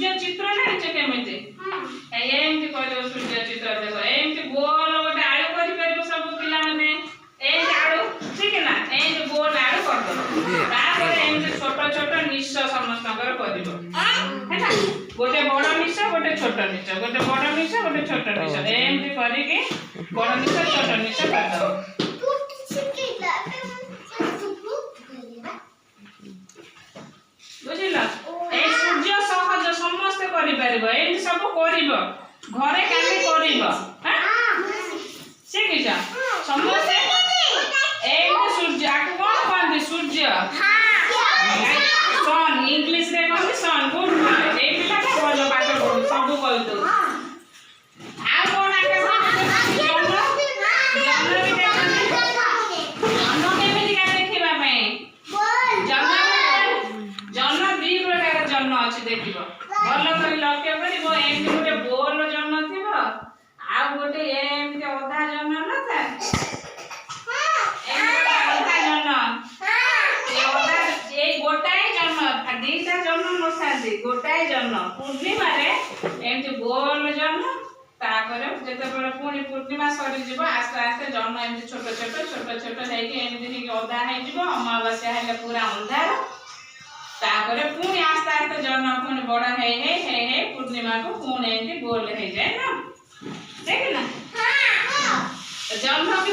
सूर्य चित्र जानिछ केमिति एमति कहले सूर्य चित्र देखो एमति गोल गोटे आळू करि परबो सब पिला माने ए आळू ठीक ना एमति गोल आळू कर दो तापर एमति छोट छोट निश समस्तकर करबो हैना गोटे बड़ निश गोटे छोट निश गोटे बड़ निश गोटे छोट निश एमति करि के बड़ निश छोट निश कर दो बुझिला ए सूर्य सहज समस्त करि परबो एमति सब करबो घरे कामे करबो हां ठीक जा समस्त एमति सूर्य आको कोन कहंदी सूर्य सन इंग्लिश रे कहंदी सन गुड ए पिला के बोलो पाठ पढु सब कहि दो आ कोन आके देखिबो भल करी लक्ष्य करिबो एमति गोटे गोल जन्म थिबो आ गोटे एमति अधा जन्म नथा एमति अधा जन्म ए अधा ए गोटाई जन्म दीटा जन्म नथादी गोटाई जन्म पूर्णिमा रे एमति गोल जन्म तापर जेते बेले पुनी पूर्णिमा सरी जिवो आस्ते आस्ते जन्म एमति छोट छोट हेकी एमति ही अधा हे जिवो अमावास्या हेले पूरा अंधार तापरे पुणी आस्ते आस्ते जन्म पुणी बड़ा हे पूर्णिमा को पुणी एंती गोल हे जाए ना देख ना हां जन्म भी